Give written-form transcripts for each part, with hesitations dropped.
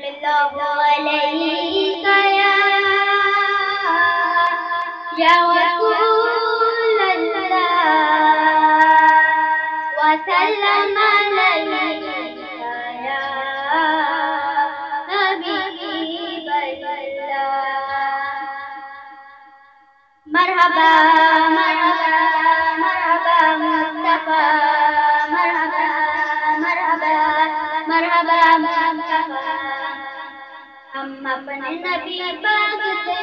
sallallahu alaihi ya Rasulullah wa sallam alaika ya Habiballah. Marhaba marhaba marhaba Mustafa, marhaba marhaba marhaba Mustafa. ہم اپنے نبی پاک سے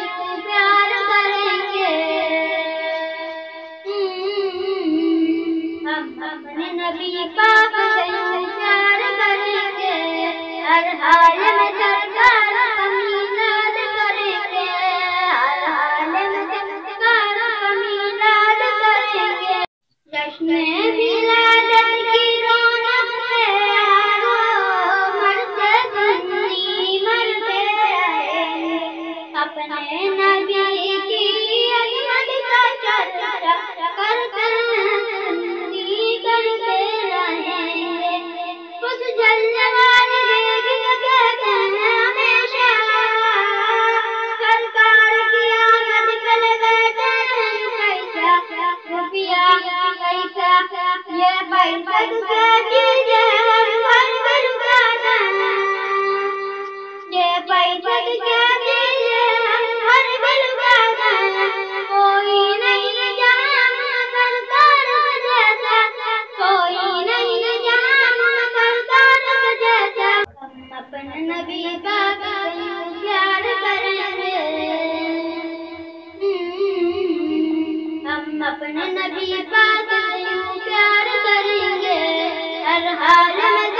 پیار کریںگے، ہم اپنے نبی پاک سے پیار کریں گے، ہر حال میں سرکار کا میلاد کریں گے، ہر حال میں سرکار کا میلاد کریں گے۔ جشن ولادت کی رونق سے مرتے بندی مرتے رہیں گے، اپنے نبی کی عظمت کا چرچا کر کر زندگی کرتے رہیں گے۔ اس جلنے والے کی کہتے ہیں ہمیشہ، سرکار کی آمد پہ بیٹھے ہیں کیسا روپیہ کیسا یہ پیسہ کیا چیز ہے ہم پر لگانا، یہ پیسہ کیا چیز ہے ہم ہر دل لگانا، کوئی نہیں جہاں سرکار جیسا، کوئی نہیں جہاں سرکار جیسا۔ ہم اپنے نبی پاک سے پیار کریں گے، ہم اپنے نبی پاک سے پیار کریں گے، ہر حال میں